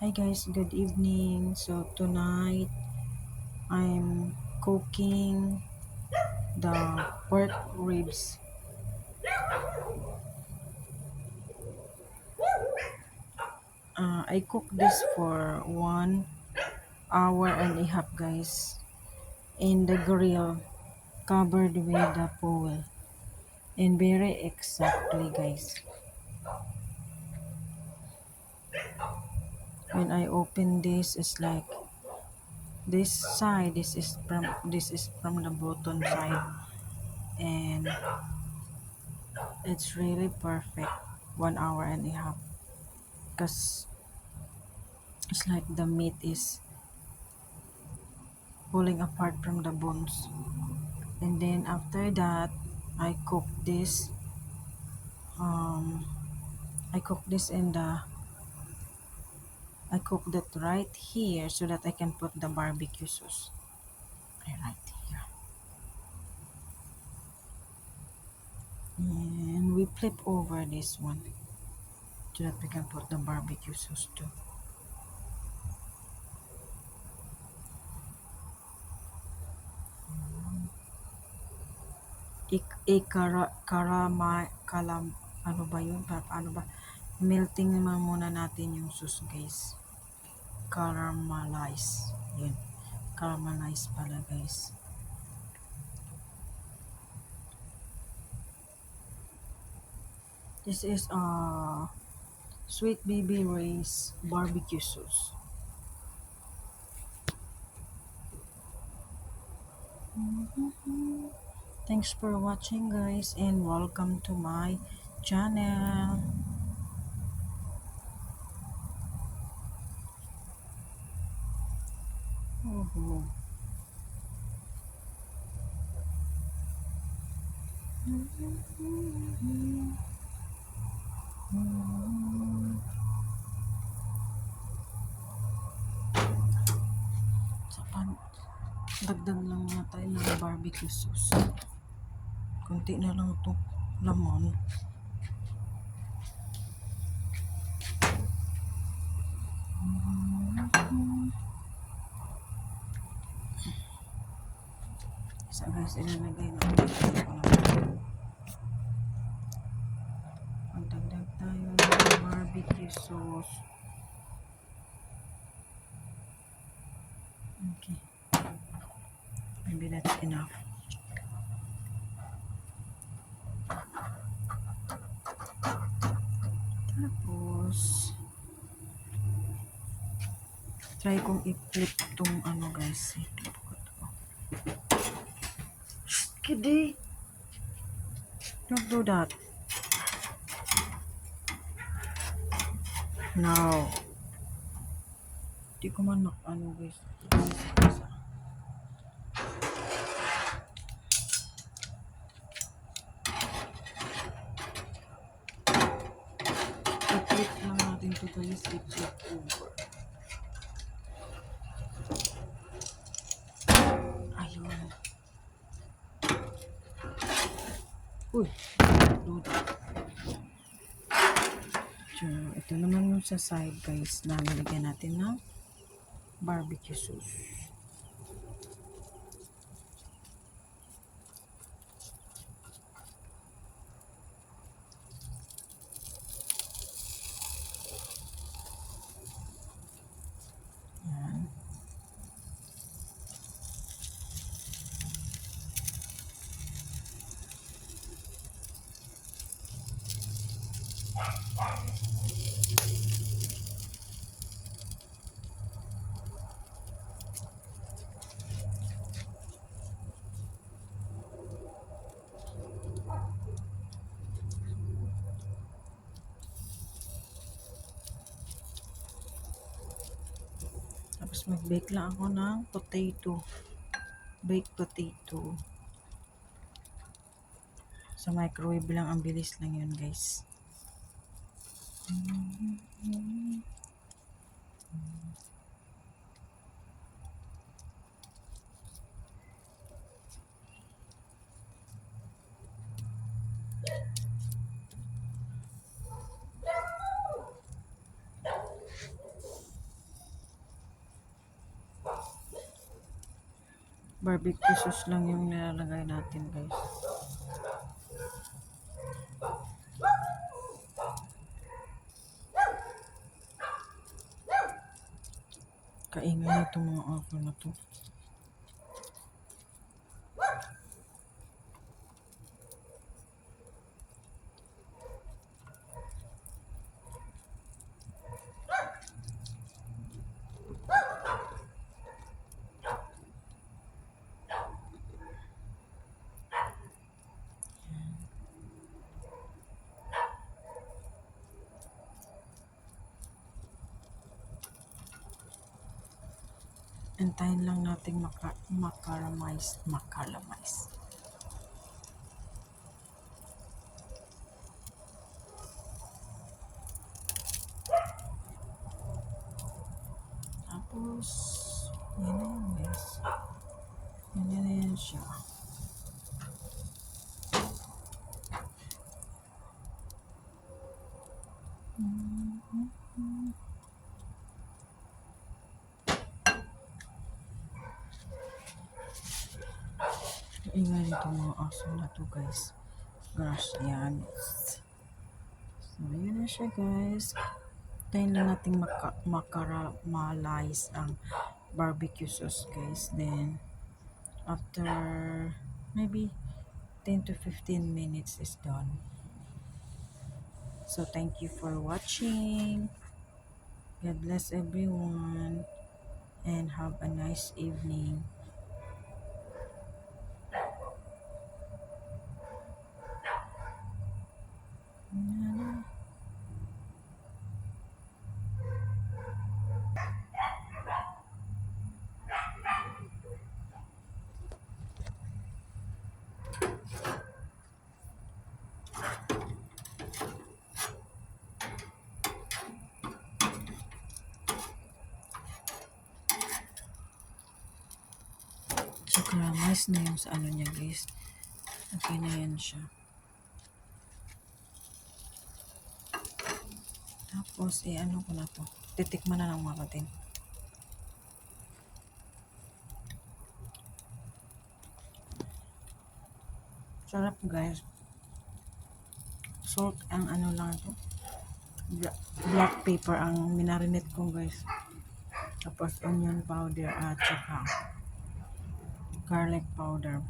Hi guys, good evening. So tonight I'm cooking the pork ribs. I cook this for 1 hour and a half guys in the grill covered with the foil and very exactly guys. When I open this it's like this is from the bottom side and it's really perfect 1 hour and a half because it's like the meat is pulling apart from the bones. And then after that, I cook this. Um, I cook this in the. I cook that right here so that I can put the barbecue sauce right here. And we flip over this one so that we can put the barbecue sauce too. Kalam, ano ba yun? Ano ba? Melting naman muna natin yung sauce guys. Caramelize. Yun. Caramelize pala guys. This is Sweet Baby Ray's barbecue sauce. Thanks for watching guys and welcome to my channel. Oh. So, dagdag lang na tayo ng barbecue sauce. Kunti na lang to lamon. So guys, ilalagay natin. Magdagdag tayo ng barbecue sauce. Okay. Maybe that's enough. Tapos, try kong i-flip tong ano guys. I-flip ko to. Kidi! Don't do that. No. Di ko man ano guys. I-flip lang natin to guys. I-flip over. Ayun. Uy. Do that. So, ito naman yung sa side guys na nilagyan natin ng barbecue sauce. Yan. Tapos mag-bake lang ako ng potato. Baked potato. Sa microwave lang. Ang bilis lang yun guys. barbecue sauce lang yung nilalagay natin guys. Kaingay itong mga apple na to. Antayin lang nating makaramize. Tapos, yan na yan guys. Yan na yan siya. Ingay nito mga aso na to guys. Gosh, yan. So, yun na siya guys. Tayo lang natin makaramalize ang barbecue sauce guys. Then, after maybe 10 to 15 minutes is done. So, thank you for watching. God bless everyone. And have a nice evening. So, karamas na yung sa ano niya guys. Okay na yan siya. Tapos, ano ko na to. Titikman na lang natin. Sarap guys. Salt ang ano lang to. Black pepper ang minarinate ko guys. Tapos onion powder at saka garlic powder.